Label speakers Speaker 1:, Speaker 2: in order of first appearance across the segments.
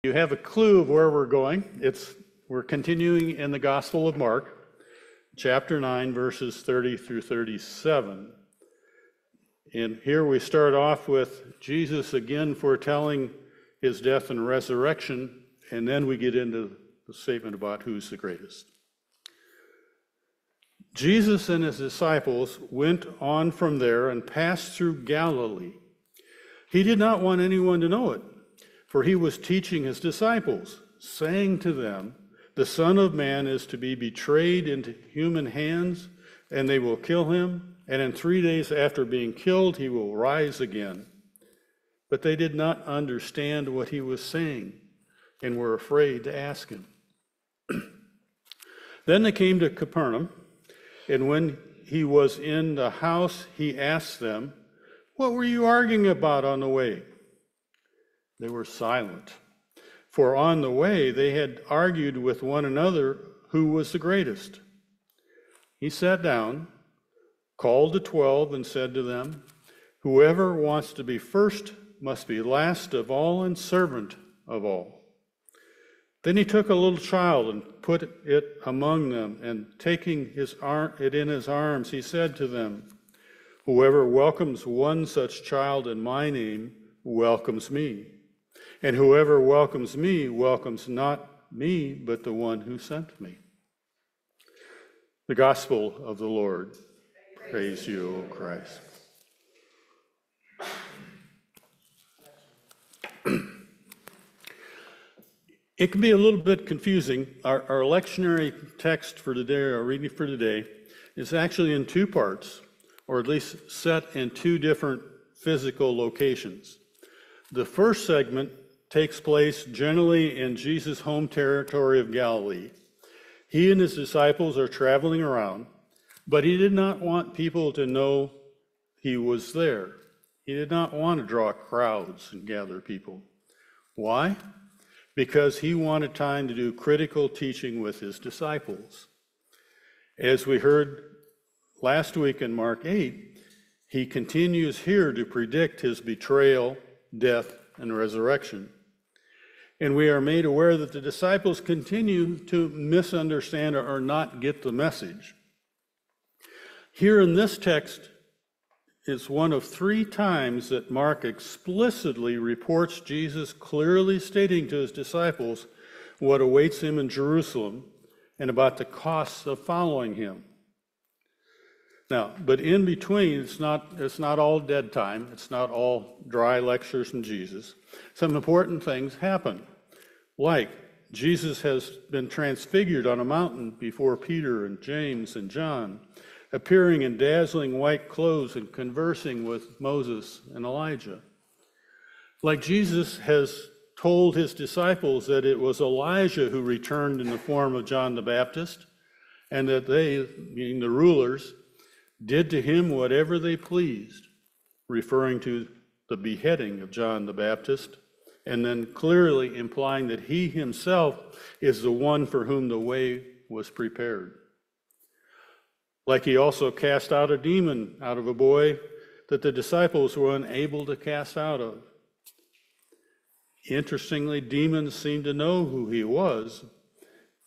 Speaker 1: You have a clue of where we're going. We're continuing in the Gospel of Mark, chapter 9, verses 30 through 37. And here we start off with Jesus again foretelling his death and resurrection, and then we get into the statement about who's the greatest. Jesus and his disciples went on from there and passed through Galilee. He did not want anyone to know it, for he was teaching his disciples, saying to them, "The Son of Man is to be betrayed into human hands, and they will kill him, and in 3 days after being killed, he will rise again." But they did not understand what he was saying, and were afraid to ask him. Then they came to Capernaum, and when he was in the house, he asked them, "What were you arguing about on the way?" They were silent, for on the way they had argued with one another who was the greatest. He sat down, called the 12, and said to them, "Whoever wants to be first must be last of all and servant of all." Then he took a little child and put it among them, and taking it in his arms, he said to them, "Whoever welcomes one such child in my name welcomes me. And whoever welcomes me welcomes not me, but the one who sent me." The Gospel of the Lord. Praise you, O Christ. It can be a little bit confusing. Our lectionary text for today, our reading for today, is actually in two parts, or at least set in two different physical locations. The first segment takes place generally in Jesus' home territory of Galilee. He and his disciples are traveling around, but he did not want people to know he was there. He did not want to draw crowds and gather people. Why? Because he wanted time to do critical teaching with his disciples. As we heard last week in Mark 8, he continues here to predict his betrayal, death, and resurrection. And we are made aware that the disciples continue to misunderstand or not get the message. Here in this text is one of 3 times that Mark explicitly reports Jesus clearly stating to his disciples what awaits him in Jerusalem and about the costs of following him. Now, but in between, it's not all dead time. It's not all dry lectures from Jesus. Some important things happen, like Jesus has been transfigured on a mountain before Peter and James and John, appearing in dazzling white clothes and conversing with Moses and Elijah. Like Jesus has told his disciples that it was Elijah who returned in the form of John the Baptist, and that they, being the rulers, did to him whatever they pleased, referring to the beheading of John the Baptist, and then clearly implying that he himself is the one for whom the way was prepared. Like he also cast out a demon out of a boy that the disciples were unable to cast out of. Interestingly, demons seemed to know who he was,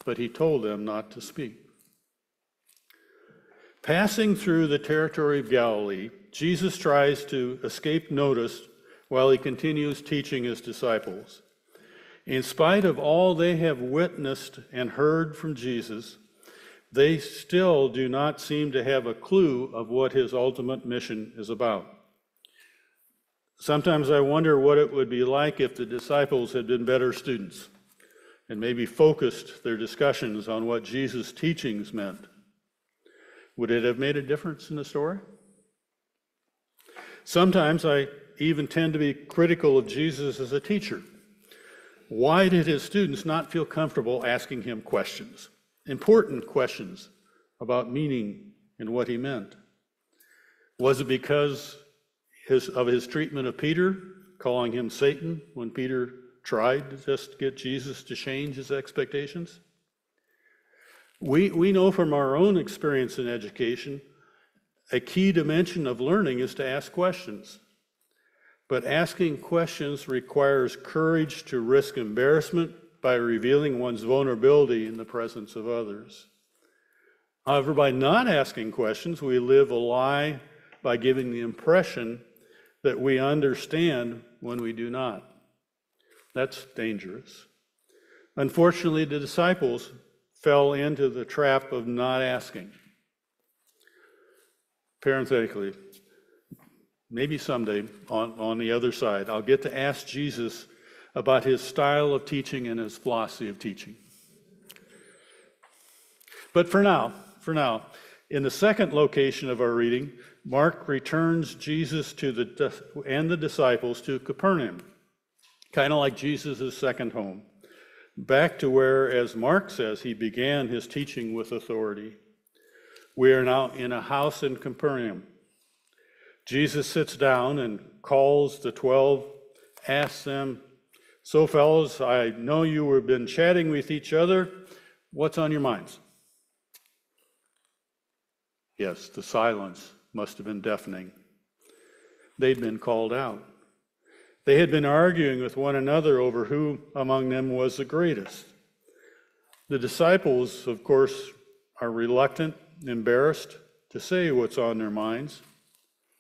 Speaker 1: but he told them not to speak. Passing through the territory of Galilee, Jesus tries to escape notice while he continues teaching his disciples. In spite of all they have witnessed and heard from Jesus, they still do not seem to have a clue of what his ultimate mission is about. Sometimes I wonder what it would be like if the disciples had been better students and maybe focused their discussions on what Jesus' teachings meant. Would it have made a difference in the story? Sometimes I even tend to be critical of Jesus as a teacher. Why did his students not feel comfortable asking him questions, important questions about meaning and what he meant? Was it because of his treatment of Peter, calling him Satan when Peter tried to just get Jesus to change his expectations? We know from our own experience in education, a key dimension of learning is to ask questions. But asking questions requires courage to risk embarrassment by revealing one's vulnerability in the presence of others. However, by not asking questions, we live a lie by giving the impression that we understand when we do not. That's dangerous. Unfortunately, the disciples fell into the trap of not asking. Parenthetically, maybe someday on the other side, I'll get to ask Jesus about his style of teaching and his philosophy of teaching. But for now, in the second location of our reading, Mark returns Jesus and the disciples to Capernaum, kind of like Jesus' second home, back to where, as Mark says, he began his teaching with authority. We are now in a house in Capernaum. Jesus sits down and calls the 12, asks them, "So fellows, I know you have been chatting with each other. What's on your minds?" Yes, the silence must have been deafening. They'd been called out. They had been arguing with one another over who among them was the greatest. The disciples, of course, are reluctant, embarrassed to say what's on their minds,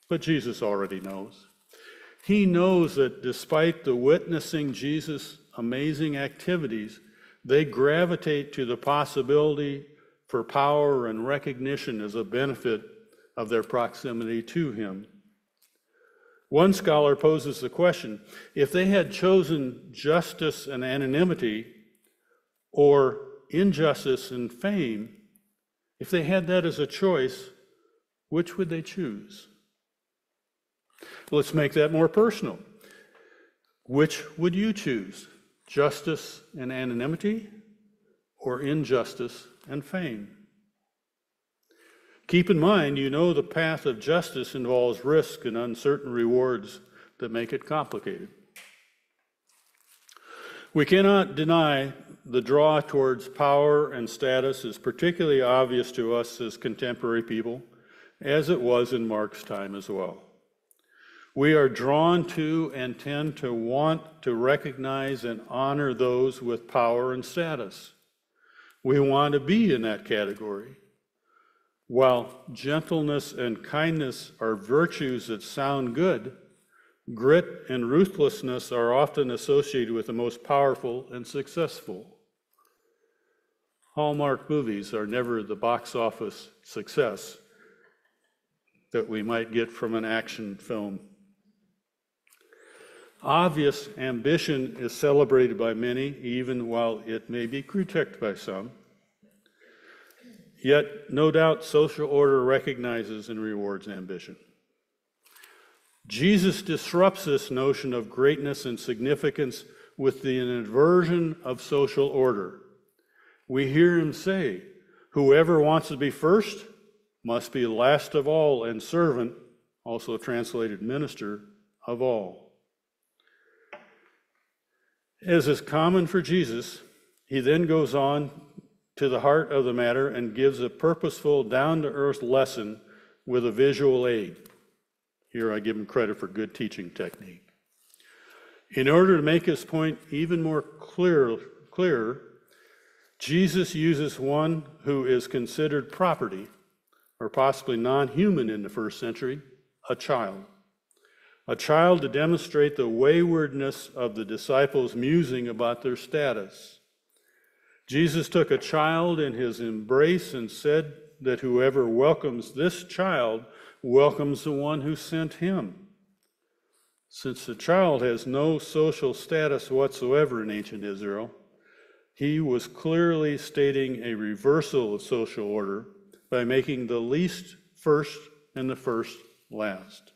Speaker 1: but Jesus already knows. He knows that despite the witnessing Jesus' amazing activities, they gravitate to the possibility for power and recognition as a benefit of their proximity to him. One scholar poses the question, if they had chosen justice and anonymity or injustice and fame, if they had that as a choice, which would they choose? Let's make that more personal. Which would you choose? Justice and anonymity or injustice and fame? Keep in mind, you know the path of justice involves risk and uncertain rewards that make it complicated. We cannot deny the draw towards power and status is particularly obvious to us as contemporary people, as it was in Mark's time as well. We are drawn to and tend to want to recognize and honor those with power and status. We want to be in that category. While gentleness and kindness are virtues that sound good, grit and ruthlessness are often associated with the most powerful and successful. Hallmark movies are never the box office success that we might get from an action film. Obvious ambition is celebrated by many, even while it may be critiqued by some. Yet, no doubt, social order recognizes and rewards ambition. Jesus disrupts this notion of greatness and significance with the inversion of social order. We hear him say, "Whoever wants to be first must be last of all and servant," also translated minister, "of all." As is common for Jesus, he then goes on to the heart of the matter and gives a purposeful, down-to-earth lesson with a visual aid. Here I give him credit for good teaching technique. In order to make his point even more clear, Jesus uses one who is considered property, or possibly non-human in the first century, a child. A child to demonstrate the waywardness of the disciples' musing about their status. Jesus took a child in his embrace and said that whoever welcomes this child welcomes the one who sent him. Since the child has no social status whatsoever in ancient Israel, he was clearly stating a reversal of social order by making the least first and the first last.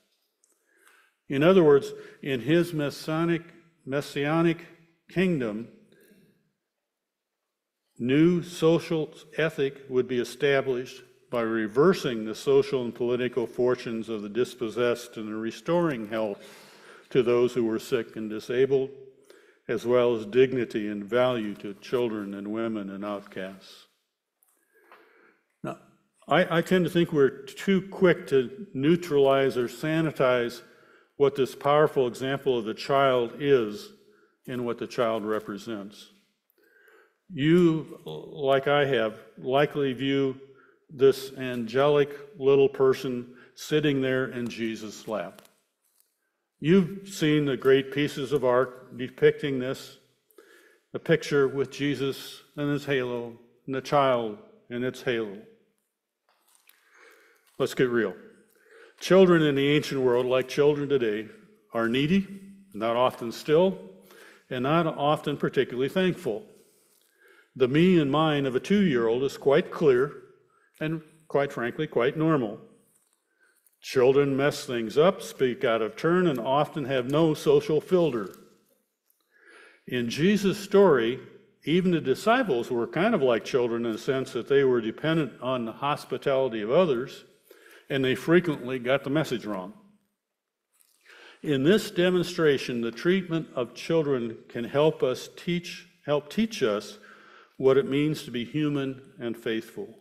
Speaker 1: In other words, in his messianic kingdom, new social ethic would be established by reversing the social and political fortunes of the dispossessed and restoring health to those who were sick and disabled, as well as dignity and value to children and women and outcasts. Now, I tend to think we're too quick to neutralize or sanitize what this powerful example of the child is and what the child represents. You, like I have, likely view this angelic little person sitting there in Jesus' lap. You've seen the great pieces of art depicting this, the picture with Jesus and his halo, and the child and its halo. Let's get real. Children in the ancient world, like children today, are needy, not often still, and not often particularly thankful. The me and mine of a 2-year-old is quite clear and, quite frankly, quite normal. Children mess things up, speak out of turn, and often have no social filter. In Jesus' story, even the disciples were kind of like children in the sense that they were dependent on the hospitality of others, and they frequently got the message wrong. In this demonstration, the treatment of children can help teach us what it means to be human and faithful.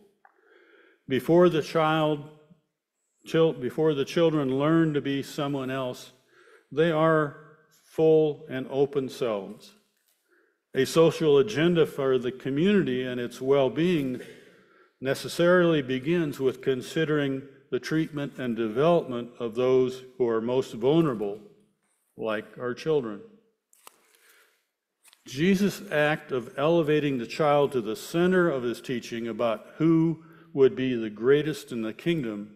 Speaker 1: Before the children learn to be someone else, they are full and open selves. A social agenda for the community and its well-being necessarily begins with considering the treatment and development of those who are most vulnerable, like our children. Jesus' act of elevating the child to the center of his teaching about who would be the greatest in the kingdom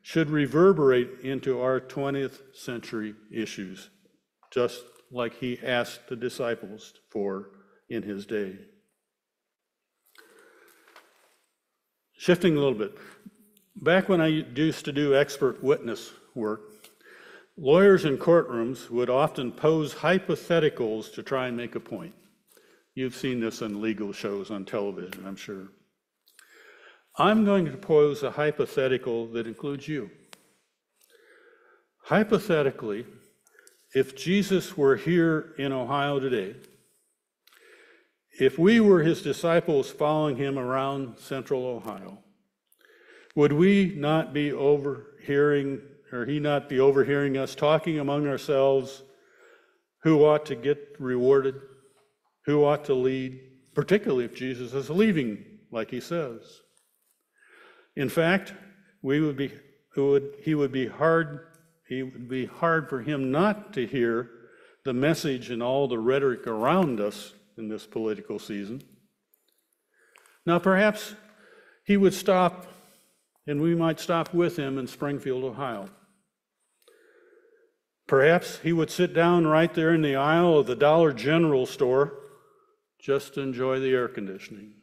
Speaker 1: should reverberate into our 20th century issues, just like he asked the disciples for in his day. Shifting a little bit, back when I used to do expert witness work, lawyers in courtrooms would often pose hypotheticals to try and make a point. You've seen this on legal shows on television, I'm sure. I'm going to pose a hypothetical that includes you. Hypothetically, if Jesus were here in Ohio today, if we were his disciples following him around central Ohio, would we not be overhearing, or he not be overhearing us talking among ourselves who ought to get rewarded, who ought to lead, particularly if Jesus is leaving, like he says? In fact, it would be hard for him not to hear the message and all the rhetoric around us in this political season. Now, perhaps he would stop, and we might stop with him in Springfield, Ohio. Perhaps he would sit down right there in the aisle of the Dollar General store just to enjoy the air conditioning.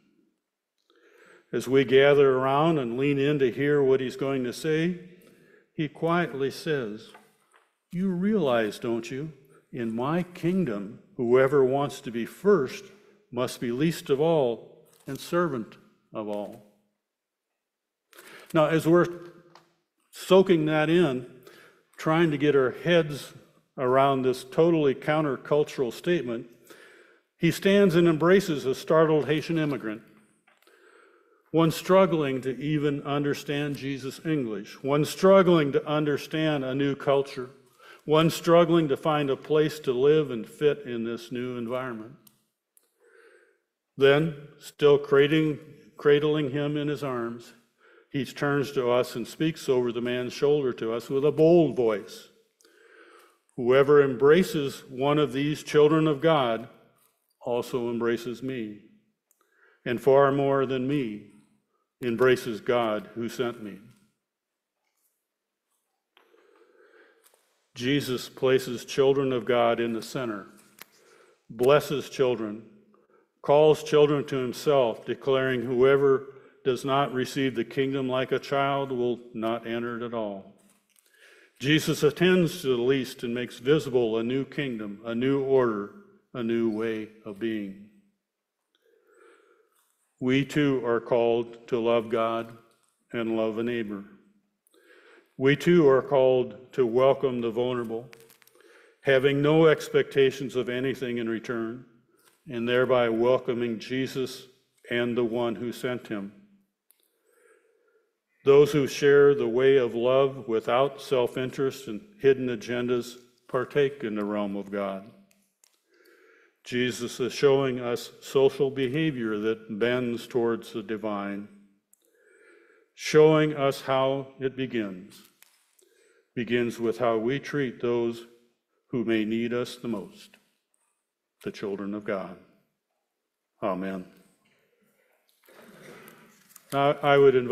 Speaker 1: As we gather around and lean in to hear what he's going to say, he quietly says, "You realize, don't you, in my kingdom, whoever wants to be first must be least of all and servant of all." Now, as we're soaking that in, trying to get our heads around this totally countercultural statement, he stands and embraces a startled Haitian immigrant, one struggling to even understand Jesus' English, one struggling to understand a new culture, one struggling to find a place to live and fit in this new environment. Then, still cradling him in his arms, he turns to us and speaks over the man's shoulder to us with a bold voice. "Whoever embraces one of these children of God also embraces me, and far more than me, embraces God who sent me." Jesus places children of God in the center, blesses children, calls children to himself, declaring whoever does not receive the kingdom like a child will not enter it at all. Jesus attends to the least and makes visible a new kingdom, a new order, a new way of being. We too are called to love God and love a neighbor. We too are called to welcome the vulnerable, having no expectations of anything in return, and thereby welcoming Jesus and the one who sent him. Those who share the way of love without self-interest and hidden agendas partake in the realm of God. Jesus is showing us social behavior that bends towards the divine, showing us how it begins with how we treat those who may need us the most, the children of God. Amen. Now, I would invite